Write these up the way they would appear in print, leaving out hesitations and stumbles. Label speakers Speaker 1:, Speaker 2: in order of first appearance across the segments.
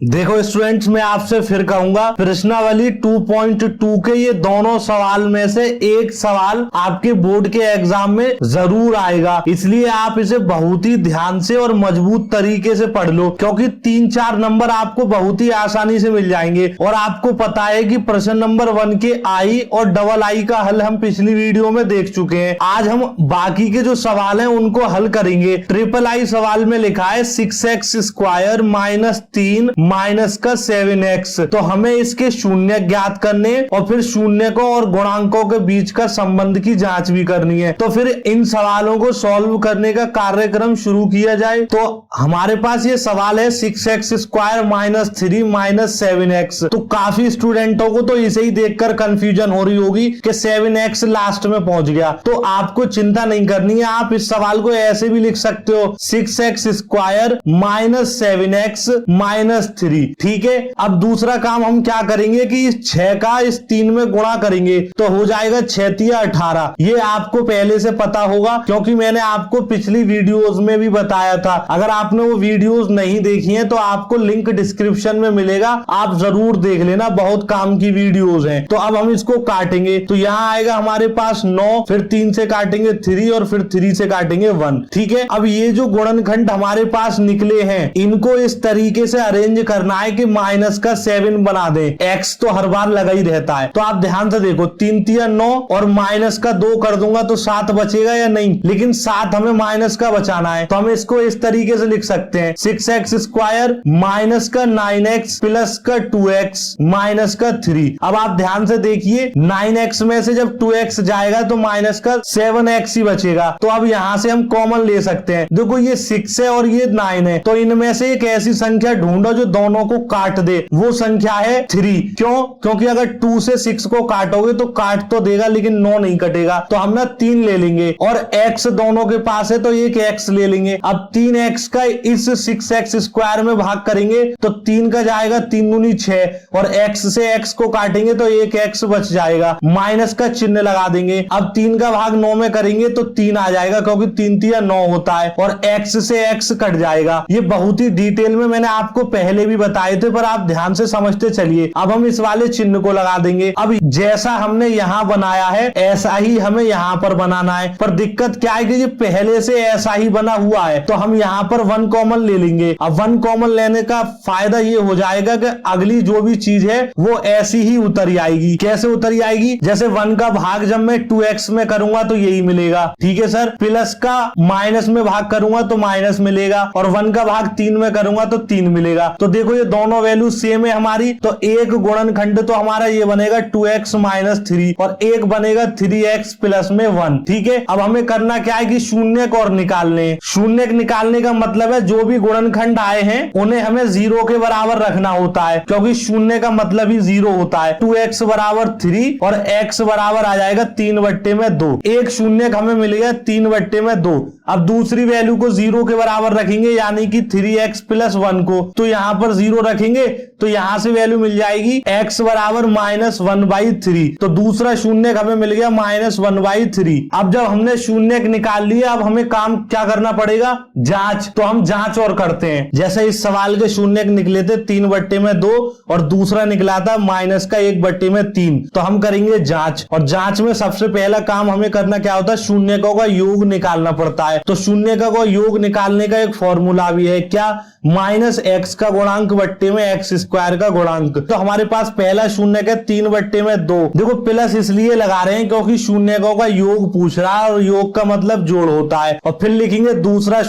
Speaker 1: देखो स्टूडेंट्स, मैं आपसे फिर कहूंगा, प्रश्नावली 2.2 के ये दोनों सवाल में से एक सवाल आपके बोर्ड के एग्जाम में जरूर आएगा, इसलिए आप इसे बहुत ही ध्यान से और मजबूत तरीके से पढ़ लो, क्योंकि 3-4 नंबर आपको बहुत ही आसानी से मिल जाएंगे। और आपको पता है कि प्रश्न नंबर 1 के आई और डबल आई का हल हम पिछली वीडियो में देख चुके हैं। आज हम बाकी के जो सवाल हैं उनको हल करेंगे। ट्रिपल आई सवाल में लिखा है 6x स्क्वायर माइनस 3 माइनस का 7x, तो हमें इसके शून्य ज्ञात करने और फिर शून्य को और गुणांकों के बीच का संबंध की जांच भी करनी है। तो फिर इन सवालों को सॉल्व करने का कार्यक्रम शुरू किया जाए। तो हमारे पास ये सवाल है 6x square minus 3 minus 7x। तो काफी स्टूडेंटों को तो इसे ही देखकर कंफ्यूजन हो रही होगी कि 7x लास्ट में पहुंच गया। तो आपको चिंता नहीं करनी है, आप इस सवाल को ऐसे भी लिख सकते हो 6x square minus 7x minus 3। ठीक है, अब दूसरा काम हम क्या करेंगे कि इस 6 का इस 3 में गुणा करेंगे तो हो जाएगा 6 या 18। ये आपको पहले से पता होगा क्योंकि मैंने आपको पिछली वीडियोस में भी बताया था। अगर आपने वो वीडियोस नहीं देखी हैं तो आपको लिंक डिस्क्रिप्शन में मिलेगा, आप जरूर देख लेना, बहुत काम की वीडियोस हैं। तो अब हम इसको काटेंगे तो यहाँ आएगा हमारे पास 9, फिर 3 से काटेंगे 3 और फिर 3 से काटेंगे 1। ठीक है, अब ये जो गुणनखंड हमारे पास निकले हैं इनको इस तरीके से अरेंज करना है कि माइनस का 7 बना दें। x तो हर बार लगा ही रहता है, तो आप ध्यान से देखो 3 3 9 और माइनस का 2 कर दूंगा तो 7 बचेगा या नहीं, लेकिन 7 हमें माइनस का बचाना है। तो हम इसको इस तरीके से लिख सकते हैं 6x स्क्वायर माइनस का 9x प्लस का 2x माइनस का 3। अब आप ध्यान से देखिए 9x में से जब 2x जाएगा तो माइनस का 7x ही बचेगा। तो अब यहां से हम कॉमन ले सकते हैं। देखो ये 6 है और ये 9 है, तो इनमें से एक ऐसी संख्या ढूंढो जो दोनों को काट दे। वो संख्या है 3। क्यों? क्योंकि अगर 2 से 6 को काटोगे तो काट तो देगा लेकिन 9 नहीं कटेगा, तो हम ना 3 ले लेंगे और x दोनों के पास है तो एक x ले लेंगे। अब 3x का इस 6x स्क्वायर में भाग करेंगे तो 3 का जाएगा 3 दूनी 6 और x से x को काटेंगे तो एक x बच जाएगा, माइनस का चिन्ह लगा देंगे। अब 3 का भाग 9 में करेंगे तो 3 आ जाएगा क्योंकि 3 3 9 होता है और x से x कट जाएगा। ये बहुत ही डिटेल में मैंने आपको पहले भी बताए थे पर आप ध्यान से समझते चलिए। अब हम इस वाले चिन्ह को लगा देंगे। अब जैसा हमने यहां बनाया है ऐसा ही हमें यहां पर बनाना है, पर दिक्कत क्या है कि ये पहले से ऐसा ही बना हुआ है, तो हम यहां पर 1 कॉमन ले लेंगे। अब 1 कॉमन लेने का फायदा ये हो जाएगा कि अगली जो भी चीज है वो ऐसी ही उतर आएगी। कैसे उतर आएगी? जैसे 1 का भाग जब मैं 2x में करूंगा तो यही मिलेगा, ठीक है सर। प्लस का माइनस में भाग करूंगा तो माइनस मिलेगा और 1 का भाग 3 में करूंगा तो 3 मिलेगा। तो देखो ये दोनों वैल्यू सेम है हमारी, तो एक गुणनखंड तो हमारा ये बनेगा 2x माइनस 3 और एक बनेगा 3x प्लस में 1। ठीक है, अब हमें करना क्या है कि शून्य को और निकालने। शून्य निकालने का मतलब है जो भी गुणनखंड आए हैं उन्हें हमें 0 के बराबर रखना होता है, क्योंकि शून्य का मतलब ही 0 होता है। 2x बराबर 3 और x बराबर आ जाएगा 3/2। एक शून्य हमें मिलेगा 3/2। अब दूसरी वैल्यू को 0 के बराबर रखेंगे यानी कि 3x प्लस 1 को, तो यहां पर 0 रखेंगे तो यहां से वैल्यू मिल जाएगी x बराबर -1/3। तो दूसरा शून्य हमें मिल गया -1/3। अब जब हमने शून्य निकाल लिया अब हमें काम क्या करना पड़ेगा? जांच। तो हम जांच और करते हैं। जैसे इस सवाल के शून्य निकले थे 3/2 और दूसरा निकला था माइनस का 1/3। तो हम करेंगे जांच, और जांच में सबसे पहला काम हमें करना क्या होता है? शून्यकों का योग निकालना पड़ता है। तो शून्यकों का योग निकालने का एक फॉर्मूला भी है, क्या? -x का गुणांक बट्टे में x स्क्वायर का गुणांक। तो हमारे पास पहला शून्य का 3/2। देखो प्लस इसलिए लगा रहे हैं क्योंकि शून्यकों का योग पूछ रहा है और योग का मतलब जोड़ होता है। और फिर लिखेंगे दूसरा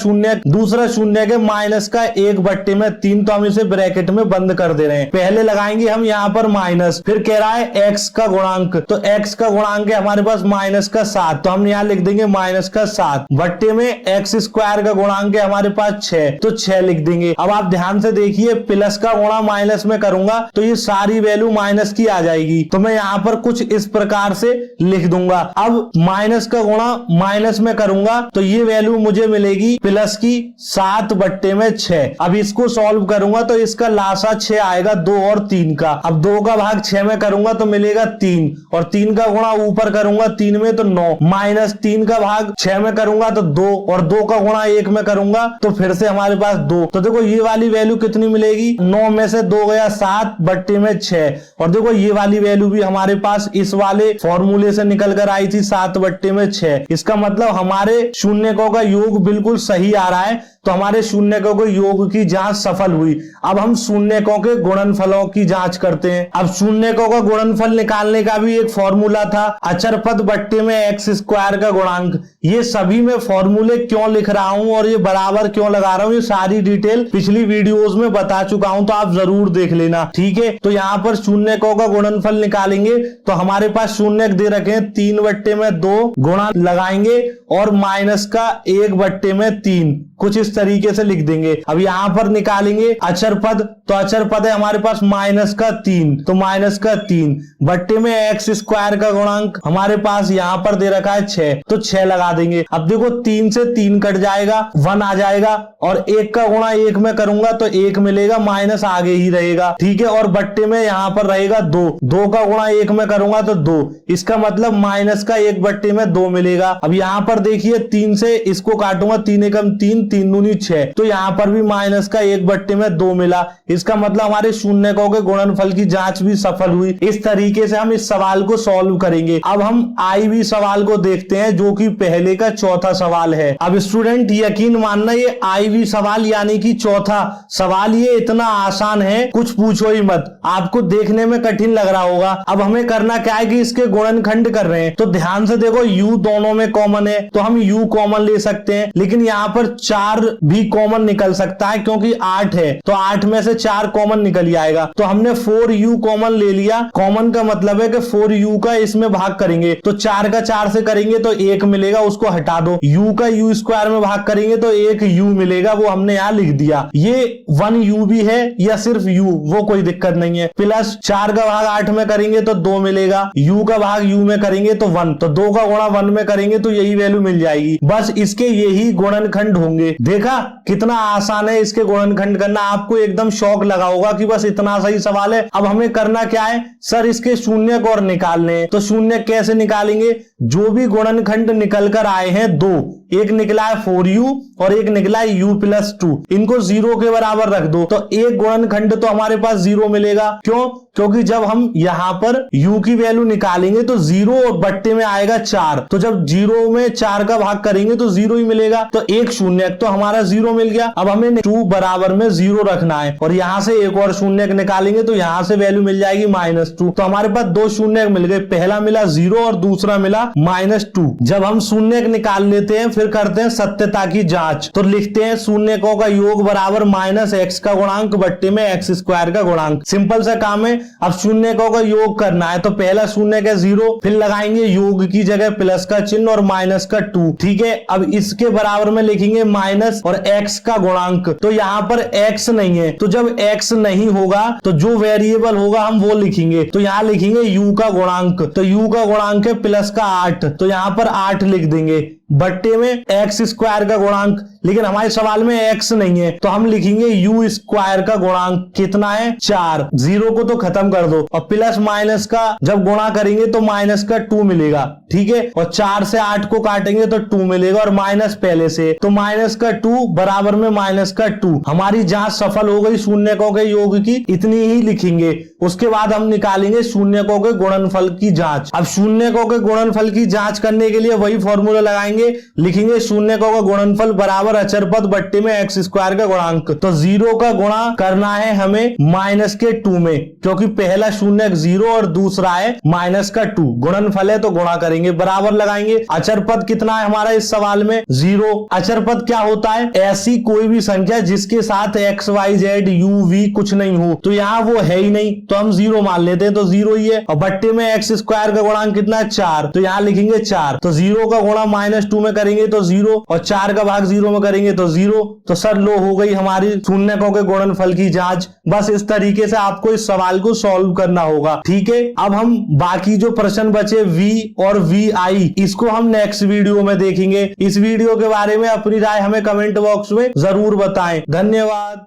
Speaker 1: शून्य के माइनस का 1/3। तो हम इसे ब्रैकेट में बंद कर दे रहे हैं। पहले लगाएंगे हम यहाँ पर माइनस, फिर कह रहा है x का गुणांक, तो x का गुणांक है हमारे पास -7। तो हम यहाँ लिख देंगे -7 बट्टे में x स्क्वायर का गुणांक है हमारे पास 6, तो 6 लिख देंगे। अब आप ध्यान से देखिए प्लस का गुणा माइनस में करूंगा तो ये सारी वैल्यू माइनस की आ जाएगी। तो मैं यहां पर कुछ इस प्रकार से लिख दूंगा। अब माइनस का गुणा माइनस में करूंगा तो ये वैल्यू मुझे मिलेगी प्लस की 7/6। अब इसको सॉल्व करूंगा तो इसका लासा 6 आएगा 2 और 3 का। अब 2 का भाग 6 में करूंगा तो मिलेगा 3 और 3 का गुणा ऊपर करूंगा 3 में तो 9, माइनस 3 का भाग 6 में करूंगा तो 2 और 2 का गुणा 1 में करूंगा तो फिर से हमारे पास 2। तो देखो ये वाली वैल्यू कितनी मिलेगी? मिलेगी? 9 में से 2 गया 7 बट्टे में 6। और देखो ये वाली वैल्यू भी हमारे पास इस वाले फॉर्मूले से निकल कर आई थी 7 बट्टे में 6। इसका मतलब हमारे शून्यकों का योग बिल्कुल सही आ रहा है, तो हमारे शून्यकों के योग की जांच सफल हुई। अब हम शून्यकों के गुणनफलों की जांच करते हैं। अब शून्यकों का गुणनफल निकालने का भी एक फॉर्मूला था, अचर पद बट्टे में एक्स स्क्वायर का गुणांक। ये सभी मैं फॉर्मूले क्यों लिख रहा हूं और ये बराबर क्यों लगा रहा हूं, ये सारी डिटेल पिछली वीडियोस में बता चुका हूं, तो आप जरूर देख लेना, ठीक है। तो यहाँ पर शून्यकों का गुणनफल निकालेंगे तो हमारे पास शून्यक दे रखे हैं 3 बट्टे में 2, गुणा लगाएंगे और माइनस का 1 बट्टे में 3, कुछ इस तरीके से लिख देंगे। अब यहां पर निकालेंगे अचर पद, तो अचर पद है हमारे पास माइनस का 3, तो माइनस का 3 बट्टे में एक्स स्क्वायर का गुणांक हमारे पास यहां पर दे रखा है 6, तो 6 लगा देंगे। अब देखो 3 से 3 कट जाएगा, 1 आ जाएगा और 1 का गुणा 1 में करूंगा तो 1 मिलेगा, माइनस आगे ही रहेगा, ठीक है। और बट्टे में यहां पर रहेगा 2 का गुणा 1 में करूंगा तो 2, इसका मतलब माइनस का 1 बट्टे में 2 मिलेगा। अब यहां पर देखिए 3 से इसको काटूंगा, 3 एकम 3, 3 दूनी 6, तो यहां पर भी माइनस का 1 बट्टे में 2 मिला। इसका मतलब हमारे शून्यकों के गुणनफल की जांच भी सफल हुई। इस तरीके से हम इस सवाल को सॉल्व करेंगे। अब हम IV सवाल को देखते हैं जो कि पहले का चौथा सवाल है। अब स्टूडेंट यकीन मानना, ये IV सवाल यानी कि चौथा सवाल ये इतना आसान है कुछ पूछो ही मत, आपको देखने में कठिन लग रहा होगा। अब हमें करना क्या है कि इसके गुणनखंड कर रहे हैं, तो ध्यान से देखो u दोनों में कॉमन है तो हम u कॉमन ले सकते हैं, लेकिन यहाँ पर 4 भी कॉमन निकल सकता है क्योंकि 8 है, तो 8 में से 4 कॉमन निकल ही आएगा। तो हमने 4u कॉमन ले लिया। कॉमन का मतलब है कि 4u का इसमें भाग करेंगे तो 4 का 4 से करेंगे तो 1 मिलेगा, उसको हटा दो। u का u स्क्वायर में भाग करेंगे तो 1 u मिलेगा, वो हमने यहाँ लिख दिया। ये 1u भी है या सिर्फ u, वो कोई दिक्कत नहीं है। प्लस 4 का भाग 8 में करेंगे तो 2 मिलेगा, u का भाग u में करेंगे तो 1, तो 2 का गुणा 1 में करेंगे तो यही वैल्यू मिल जाएगी। बस इसके यही गुणनखंड होंगे। देखा कितना आसान है इसके गुणनखंड करना, आपको एकदम शौक लगा होगा कि बस इतना सही सवाल है। अब हमें करना क्या है सर, इसके शून्यक और निकालने हैं। तो शून्यक कैसे निकालेंगे? जो भी गुणनखंड निकल कर आए हैं 2, एक निकला है 4u और एक निकला है u+2, इनको 0 के बराबर रख दो तो एक गुणनखंड तो हमारे पास 0 मिलेगा। क्यों? क्योंकि जब हम यहां पर u की वैल्यू निकालेंगे तो 0 और बट्टे में आएगा 4, तो जब 0 में 4 का भाग करेंगे तो 0 ही मिलेगा, तो एक शून्यक तो हमारा 0 मिल गया। अब हमें 2 बराबर में 0 रखना है और यहां से एक और शून्यक निकालेंगे तो यहां से वैल्यू मिल जाएगी -2, तो हमारे पास 2 शून्यक मिल गए, पहला मिला 0 और दूसरा मिला -2। जब हम शून्यक निकाल लेते हैं फिर करते हैं सत्यता की जांच, तो लिखते हैं शून्यकों का योग बराबर -x का गुणांक बट्टे में x स्क्वायर का गुणांक। सिंपल सा काम है। अब शून्यकों का योग करना है तो पहला शून्यक है 0, फिर लगाएंगे योग की जगह प्लस का चिन्ह और माइनस का 2, ठीक है। अब इसके बराबर में लिखेंगे माइनस और x का गुणांक, तो यहाँ पर x नहीं है, तो जब x नहीं होगा तो जो वेरिएबल होगा हम वो लिखेंगे, तो यहाँ लिखेंगे u का गुणांक, तो u का गुणांक है प्लस का 8, तो यहाँ पर 8 लिख देंगे बट्टे में x स्क्वायर का गुणांक। लेकिन हमारे सवाल में x नहीं है तो हम लिखेंगे u स्क्वायर का गुणांक कितना है 4, 0 को तो खत्म कर दो और प्लस माइनस का जब गुणा करेंगे तो माइनस का 2 मिलेगा, ठीक है। और 4 से 8 को काटेंगे तो 2 मिलेगा और माइनस पहले से, तो माइनस का 2 बराबर में माइनस का 2। हमारी जांच सफल हो गई शून्यकों के योग की, इतनी ही लिखेंगे। उसके बाद हम निकालेंगे शून्यकों के गुणनफल की जांच। अब शून्यकों के गुणनफल की जांच करने के लिए वही फॉर्मूला लगाएंगे, लिखेंगे शून्यकों का गुणनफल बराबर अचर पद बट्टे में x स्क्वायर का गुणांक। तो 0 का गुणा करना है हमें माइनस के 2 में, क्योंकि पहला शून्यक 0 और दूसरा है माइनस का 2, गुणनफल है तो गुणा करेंगे, बराबर लगाएंगे। अचर पद कितना है हमारा इस सवाल में 0। अचर पद क्या होता है? ऐसी कोई भी संख्या जिसके साथ x y z u v कुछ नहीं हो, तो यहाँ वो है ही नहीं तो हम 0 मान लेते हैं, तो 0 ही है। और बट्टे में x स्क्वायर का गुणांक कितना है 4, तो यहाँ लिखेंगे 4, तो 0 का गुणा -2 में करेंगे तो 0 और 4 का भाग 0 में करेंगे तो 0। तो सर लो हो गई हमारी शून्यकों के गुणनफल की जांच। बस इस तरीके से आपको इस सवाल को सॉल्व करना होगा, ठीक है। अब हम बाकी जो प्रश्न बचे V और VI, इसको हम नेक्स्ट वीडियो में देखेंगे। इस वीडियो के बारे में अपनी राय हमें कमेंट बॉक्स में जरूर बताएं। धन्यवाद।